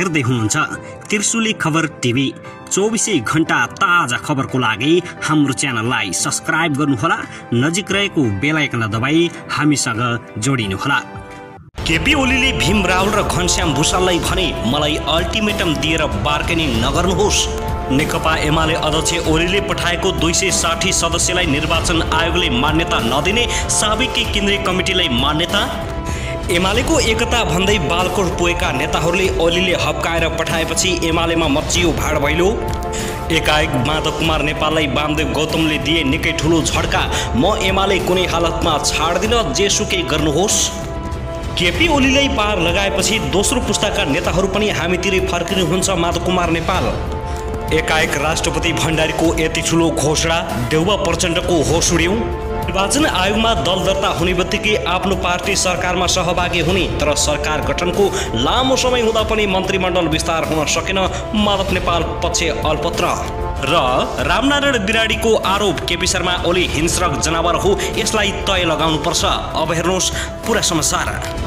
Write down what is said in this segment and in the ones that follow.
हेर्दै हुनुहुन्छ त्रिशुली खबर टिभी। 24 घण्टा ताजा खबरको लागि हाम्रो च्यानललाई सब्स्क्राइब गर्नुहोला, नजिक रहेको बेल आइकन दबाई हामीसँग जोडिनुहोला। केपी ओलीले भीम रावल र घनश्याम भुसाललाई भने मलाई अल्टिमेटम दिएर बार्गेनिङ नगर्नुहोस्। नेकपा एमाले अध्यक्ष ओलीले पठाएको 260 सदस्यलाई निर्वाचन आयोगले मान्यता नदिने, साबिक केन्द्रीय कमिटीलाई मान्यता। एमालेको एकता भन्दै बालकोट पुगेका नेताहरूले ओलीले हप्काएर पठाएपछि एमालेमा मचियो भाड भैलो। एकाएक माधव कुमार नेपाललाई वामदेव गौतमले दिए निकै ठुलो झड्का। म एमाले कुनै हालतमा छाड्दिन, जेसुकै गर्नुहोस्। केपी ओलीलाई पार लगाएपछि दोस्रो पुस्ताका नेताहरू पनि हामीतिरै फर्किनुहुन्छ, माधव कुमार नेपाल। एकाएक राष्ट्रपति भण्डारीको यति ठुलो घोषणा, देउबा प्रचण्डको होस उड्यो। निर्वाचन आयोगमा दल दर्ता हुने बित्तिकै आफ्नो पार्टी सरकारमा सहभागी हुने, तर सरकार गठनको लामो समय हुँदा पनि मन्त्रीमण्डल विस्तार हुन सकेन, माधव नेपाल पक्ष अल्पत्र। र रामनारायण बिराडीको आरोप, केपी शर्मा ओली हिंस्रक जनावर हो, यसलाई तय लगाउनुपर्छ। अब हेर्नुहोस् पुरा समाचार।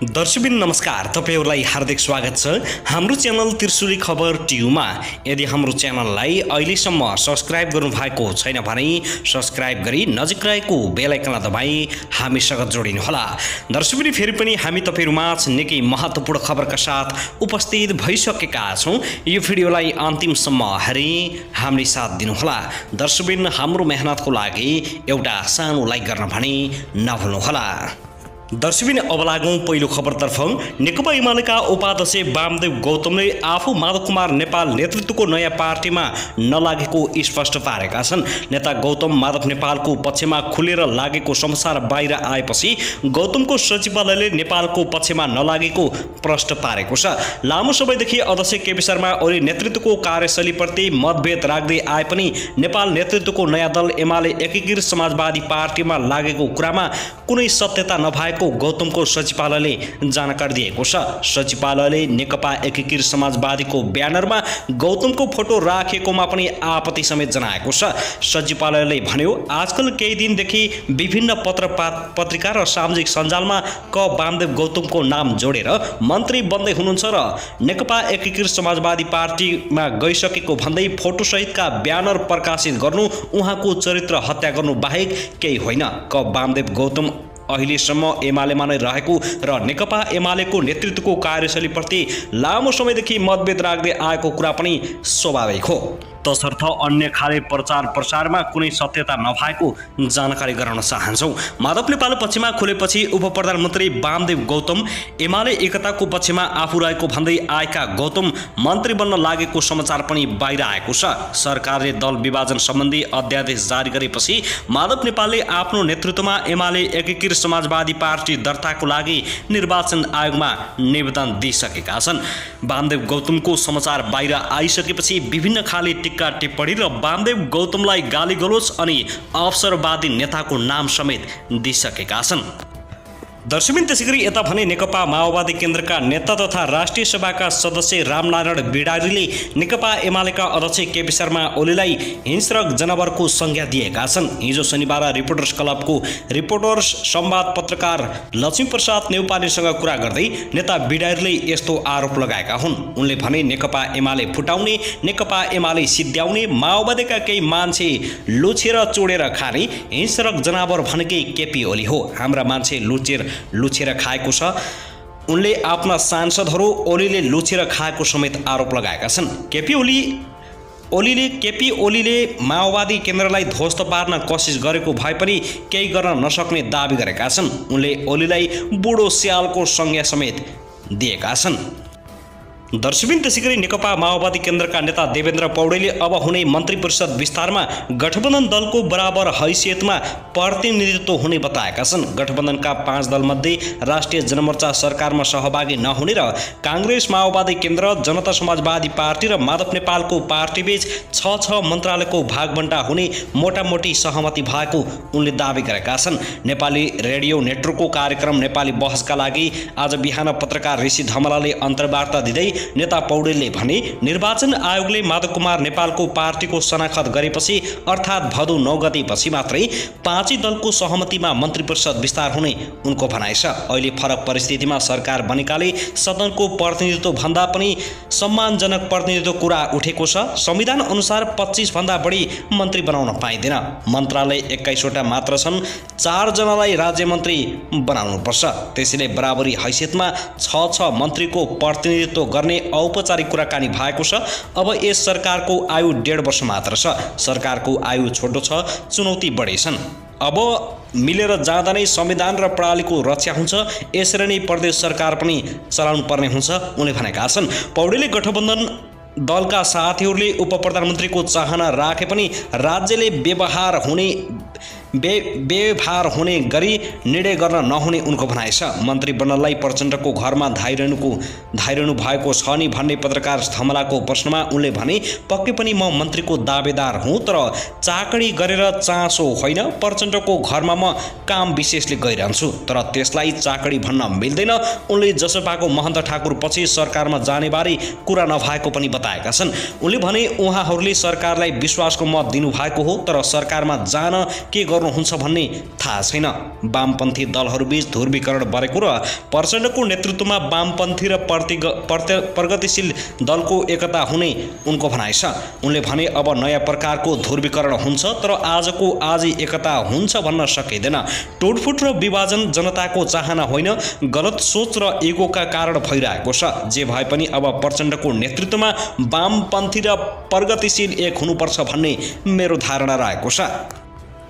दर्शकबिन नमस्कार, तपाईहरुलाई हार्दिक स्वागत छ हाम्रो च्यानल त्रिशुली खबर टिभीमा। यदि हाम्रो च्यानललाई अहिलेसम्म सब्स्क्राइब गर्नु भएको छैन भने सब्स्क्राइब गरी नजिक रहेको बेल आइकनलाई दबाई हामीसँग जोडिनुहोला। दर्शकबिन फेरि पनि हामी तपाईहरुमाझ निकै महत्त्वपूर्ण खबरका साथ उपस्थित भइसकेका छौं। यो भिडियोलाई अन्तिमसम्म हेरी हामीले साथ दिनुहोला। दर्शकबिन हाम्रो मेहनतको लागि एउटा सानो लाइक गर्न भने नभुल्नुहोला। दर्शकबिन अब लागौं पहिलो खबरतर्फ। नेकपा एमालेका उपाध्यक्ष वामदेव गौतमले आफू माधव कुमार नेपाल नेतृत्वको नयाँ पार्टीमा नलागेको स्पष्ट पारेका छन्। नेता गौतम माधव नेपालको पक्षमा खुलेर लागेको समाचार बाहिर आएपछि गौतमको सचिवालयले नेपालको पक्षमा नलागेको प्रश्न पारेको छ। लामो समयदेखि अध्यक्ष केपी शर्मा ओली नेतृत्वको कार्यशैलीप्रति मतभेद राख्दै आए पनि नेपाल नेतृत्वको नयाँ दल एमाले एकीकृत समाजवादी पार्टीमा लागेको कुरामा कुनै सत्यता नभएको गौतमको सचिवालयले जानकारी दिएको छ। सचिवालयले नेकपा एकीकृत समाजवादीको ब्यानरमा गौतमको फोटो राखेकोमा पनि आपत्ति समेत जनाएको छ। सचिवालयले भन्यो, आजकल केही दिनदेखि विभिन्न पत्रिका र सामाजिक सञ्जालमा वामदेव गौतमको नाम जोडेर मन्त्री बन्दै हुनुहुन्छ र नेकपा एकीकृत समाजवादी पार्टीमा गइसकेको भन्दै फोटोसहितका ब्यानर प्रकाशित गर्नु उहाँको चरित्र हत्या गर्नु बाहेक केही होइन। वामदेव गौतम अहिलेसम्म एमालेमा नै रहेको र नेकपा एमालेको नेतृत्वको कार्यशैलीप्रति लामो समयदेखि मतभेद राख्दै आएको कुरा पनि स्वाभाविक हो। तसर्थ अन्य खाले प्रचार प्रसारमा कुनै सत्यता नभएको जानकारी गराउन चाहन्छौँ। माधव नेपाल पक्षमा खुलेपछि उप प्रधानमन्त्री वामदेव गौतम एमाले एकताको पक्षमा आफू रहेको भन्दै आएका गौतम मन्त्री बन्न लागेको समाचार पनि बाहिर आएको छ। सरकारले दल विभाजन सम्बन्धी अध्यादेश जारी गरेपछि माधव नेपालले आफ्नो नेतृत्वमा एमाले एकीकृत समाजवादी पार्टी दर्ताको लागि निर्वाचन आयोगमा निवेदन दिइसकेका छन्। वामदेव गौतमको समाचार बाहिर आइसकेपछि विभिन्न खाले टिप्पणी र वामदेव गौतमलाई गाली गलोच अनि अवसरवादी नेताको नाम समेत दिइसकेका छन्। दर्शकबिन त्यसैगरी यता भने नेकपा माओवादी केन्द्रका नेता तथा राष्ट्रिय सभाका सदस्य रामनारायण बिडारीले नेकपा एमालेका अध्यक्ष केपी शर्मा ओलीलाई हिंस्रक जनावरको संज्ञा दिएका छन्। हिजो शनिबार रिपोर्टर्स क्लबको रिपोर्टर्स संवाद पत्रकार लक्ष्मीप्रसाद नेउपानेसँग कुरा गर्दै नेता बिडारीले यस्तो आरोप लगाएका हुन्। उनले भने नेकपा एमाले फुटाउने, नेकपा एमाले सिद्ध्याउने, माओवादीका केही मान्छे लुछेर चोडेर खाने हिंस्रक जनावर भनेकै केपी ओली हो। हाम्रा मान्छे लुछेर खाएको छ। उनले आफ्ना सांसदहरू ओलीले लुछेर खाएको समेत आरोप लगाएका छन्। केपी ओलीले माओवादी केन्द्रलाई ध्वस्त पार्न कोसिस गरेको भए पनि केही गर्न नसक्ने दाबी गरेका छन्। उनले ओलीलाई बुढो स्यालको संज्ञा समेत दिएका छन्। दर्शकबिन त्यसैगरी नेकपा माओवादी केन्द्रका नेता देवेन्द्र पौडेलले अब हुने मन्त्री परिषद विस्तारमा गठबन्धन दलको बराबर हैसियतमा प्रतिनिधित्व हुने बताएका छन्। गठबन्धनका 5 दलमध्ये राष्ट्रिय जनमोर्चा सरकारमा सहभागी नहुने र कांग्रेस, माओवादी केन्द्र, जनता समाजवादी पार्टी र माधव नेपालको पार्टीबीच 6 मन्त्रालयको भागबण्टा हुने मोटामोटी सहमति भएको उनले दावी गरेका छन्। नेपाली रेडियो नेटवर्कको कार्यक्रम नेपाली बहसका लागि आज बिहान पत्रकार ऋषि धमलाले अन्तर्वार्ता दिँदै नेता पौडेलले भने निर्वाचन आयोगले माधव कुमार नेपालको पार्टीको शनाखत गरेपछि अर्थात् भदौ 9 गतेपछि मात्रै पाँचै दलको सहमतिमा मन्त्री परिषद विस्तार हुने उनको भनाइ छ। अहिले फरक परिस्थितिमा सरकार बनेकाले सदनको प्रतिनिधित्व भन्दा पनि सम्मानजनक प्रतिनिधित्व कुरा उठेको छ। संविधान अनुसार 25 भन्दा बढी मन्त्री बनाउन पाइँदैन। मन्त्रालय 21 वटा मात्र छन्। 4 जनालाई राज्य मन्त्री बनाउनुपर्छ। त्यसैले बराबरी हैसियतमा 6 मन्त्रीको प्रतिनिधित्व गर्ने औपचारिक कुराकानी भएको छ। अब यस सरकारको आयु 1.5 वर्ष मात्र छ। सरकारको आयु छोटो छ, चुनौती बढी छन्। अब मिलेर जाँदा नै संविधान र प्रणालीको रक्षा हुन्छ। यसरी नै प्रदेश सरकार पनि चलाउनु पर्ने हुन्छ उनले भनेका छन्। पौडेलले गठबन्धन दलका साथीहरूले उप प्रधानमन्त्रीको चाहना राखे पनि राज्यले व्यवहार हुने गरी निर्णय गर्न नहुने उनको भनाइ छ। मन्त्री बन्नलाई प्रचण्डको घरमा धाइरहनु भएको छ नि भन्ने पत्रकार धमलाको प्रश्नमा उनले भने पक्कै पनि म मन्त्रीको दावेदार हुँ, तर चाकडी गरेर चासो होइन। प्रचण्डको घरमा म काम विशेषले गइरहन्छु, तर त्यसलाई चाकडी भन्न मिल्दैन। उनले जसपाको महन्त ठाकुर पछि सरकारमा जानेबारे कुरा नभएको पनि बताएका छन्। उनले भने उहाँहरूले सरकारलाई विश्वासको मत दिनुभएको हो, तर सरकारमा जान के हुन्छ भन्ने थाहा छैन। वामपन्थी दलहरूबीच ध्रुवीकरण बढेको र प्रचण्डको नेतृत्वमा वामपन्थी र प्रगतिशील दलको एकता हुने उनको भनाइ छ। उनले भने अब नयाँ प्रकारको ध्रुवीकरण हुन्छ, तर आजको आजै एकता हुन्छ भन्न सकिँदैन। टुटफुट र विभाजन जनताको चाहना होइन, गलत सोच र इगोका कारण भइरहेको छ। जे भए पनि अब प्रचण्डको नेतृत्वमा वामपन्थी र प्रगतिशील एक हुनुपर्छ भन्ने मेरो धारणा रहेको छ।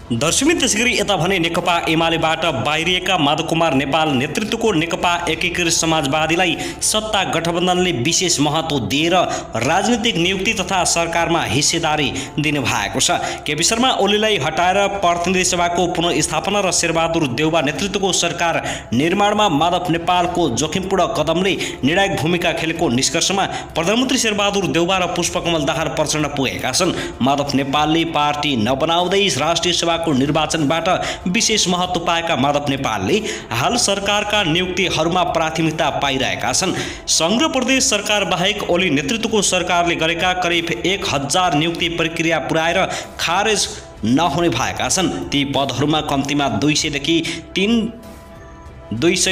दर्शकबिन त्यसैगरी यता भने नेकपा एमालेबाट बाहिरिएका माधव कुमार नेपाल नेतृत्वको नेकपा एकीकृत समाजवादीलाई सत्ता गठबन्धनले विशेष महत्त्व दिएर राजनीतिक नियुक्ति तथा सरकारमा हिस्सेदारी दिने भएको छ। केपी शर्मा ओलीलाई हटाएर प्रतिनिधि सभाको पुनर्स्थापना र शेरबहादुर देउवा नेतृत्वको सरकार निर्माणमा माधव नेपालको जोखिमपूर्ण कदमले निर्णायक भूमिका खेलेको निष्कर्षमा प्रधानमन्त्री शेरबहादुर देउवा र पुष्पकमल दाहाल प्रचण्ड पुगेका छन्। माधव नेपालले पार्टी नबनाउँदै राष्ट्रिय को निर्वाचनबाट विशेष महत्त्व पाएका माधव नेपालले हाल सरकारका नियुक्तिहरूमा प्राथमिकता पाइरहेका छन्। संघ प्रदेश सरकार बाहेक ओली नेतृत्वको सरकारले गरेका करिब 1000 नियुक्ति प्रक्रिया पुर्याएर खारेज नहुने भएका छन्। ती पदहरूमा कम्तीमा 200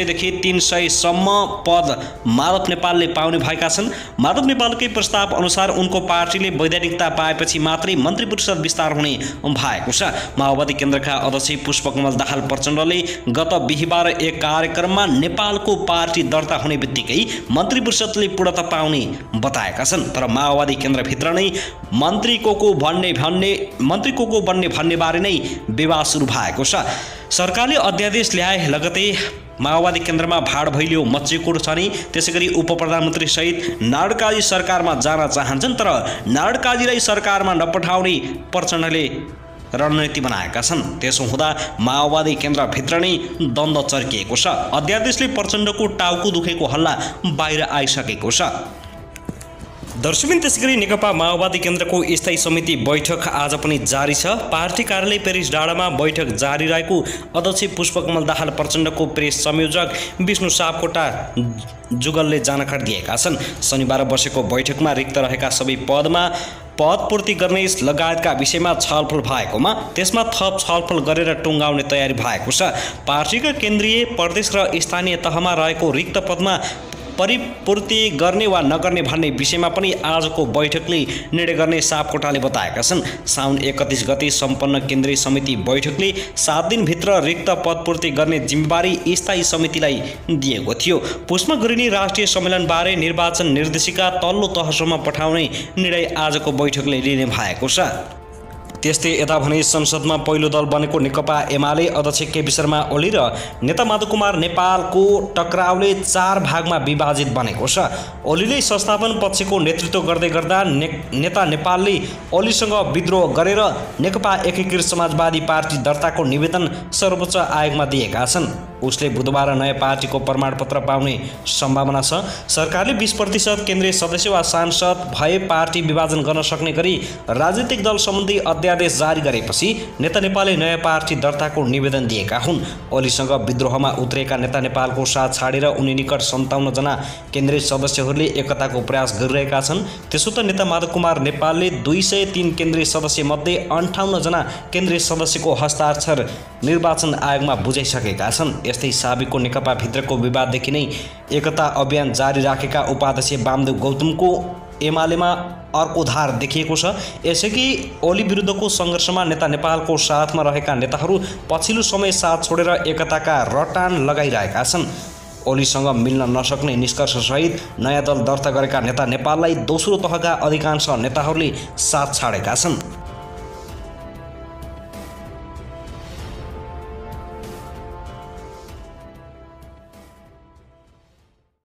देखि 300 सम्म पद माधव नेपालले पाउने भएका छन्। माधव नेपालकै प्रस्ताव अनुसार उनको पार्टीले वैधानिकता पाएपछि मात्रै मन्त्री परिषद विस्तार हुने भएको छ। माओवादी केन्द्रका अध्यक्ष पुष्पकमल दाहाल प्रचण्डले गत बिहीबार एक कार्यक्रममा नेपालको पार्टी दर्ता हुने बित्तिकै मन्त्री परिषदले पूर्णता पाउने बताएका छन्। तर माओवादी केन्द्रभित्र नै मन्त्री को बन्ने भन्ने बारे नै विवाद सुरु भएको छ। सरकारले अध्यादेश ल्याए लगतै माओवादी केन्द्रमा भाड भैलियो मच्चिएको छ नि। त्यसैगरी उप प्रधानमन्त्री सहित नारायण काजी सरकारमा जान चाहन्छन्, तर नारायण काजीलाई सरकारमा नपठाउने प्रचण्डले रणनीति बनाएका छन्। त्यसो हुँदा माओवादी केन्द्रभित्र नै द्वन्द्व चर्किएको छ। अध्यादेशले प्रचण्डको टाउको दुखेको हल्ला बाहिर आइसकेको छ। दर्शकबिन त्यसैगरी नेकपा माओवादी केन्द्रको स्थायी समिति बैठक आज पनि जारी छ। पार्टी कार्यालय पेरिस डाँडामा बैठक जारी रहेको अध्यक्ष पुष्पकमल दाहाल प्रचण्डको प्रेस संयोजक विष्णु सापकोटा जुगलले जानकारी दिएका छन्। शनिबार बसेको बैठकमा रिक्त रहेका सबै पदमा पदपूर्ति गर्ने लगायतका विषयमा छलफल भएकोमा त्यसमा थप छलफल गरेर टुङ्गाउने तयारी भएको छ। पार्टीका केन्द्रीय प्रदेश र स्थानीय तहमा रहेको रिक्त पदमा परिपूर्ति गर्ने वा नगर्ने भन्ने विषयमा पनि आजको बैठकले निर्णय गर्ने सापकोटाले बताएका छन्। साउन 31 गते सम्पन्न केन्द्रीय समिति बैठकले 7 दिनभित्र रिक्त पदपूर्ति गर्ने जिम्मेवारी स्थायी समितिलाई दिएको थियो। पुसमा गरिने राष्ट्रिय सम्मेलनबारे निर्वाचन निर्देशिका तल्लो तहसम्म पठाउने निर्णय आजको बैठकले लिने भएको छ। त्यस्तै यता भने संसदमा पहिलो दल बनेको नेकपा एमाले अध्यक्ष केपी शर्मा ओली र नेता माधव कुमार नेपालको टक्राउले 4 भागमा विभाजित बनेको छ। ओलीले संस्थापन पक्षको नेतृत्व गर्दै गर्दा नेता नेपालले ओलीसँग विद्रोह गरेर नेकपा एकीकृत समाजवादी पार्टी दर्ताको निवेदन सर्वोच्च आयोगमा दिएका छन्। उसले बुधबार नयाँ पार्टीको प्रमाणपत्र पाउने सम्भावना छ। सरकारले 20% केन्द्रीय सदस्य वा सांसद भए पार्टी विभाजन गर्न सक्ने गरी राजनीतिक दल सम्बन्धी अध्यादेश स्थगितादेश जारी गरेपछि नेता नेपालले नयाँ पार्टी दर्ताको निवेदन दिएका हुन्। ओलीसँग विद्रोहमा उत्रेका नेता नेपालको साथ छाडेर उनी निकट 57 जना केन्द्रीय सदस्यहरूले एकताको प्रयास गरिरहेका छन्। त्यसो त नेता माधव कुमार नेपालले 203 केन्द्रीय सदस्य मध्ये 58 जना केन्द्रीय सदस्यको हस्ताक्षर निर्वाचन आयोगमा बुझाइसकेका छन्। यस्तै साबिकको नेकपा भित्रको विवाददेखि नै एकता अभियान जारी राखेका उपाध्यक्ष वामदेव गौतमको एमालेमा अर्को धार देखिएको छ। यसैकी ओली विरुद्धको सङ्घर्षमा नेता नेपालको साथमा रहेका नेताहरू पछिल्लो समय साथ छोडेर एकताका रटान लगाइरहेका छन्। ओलीसँग मिल्न नसक्ने निष्कर्षसहित नयाँ दल दर्ता गरेका नेता नेपाललाई दोस्रो तहका अधिकांश नेताहरूले साथ छाडेका छन्।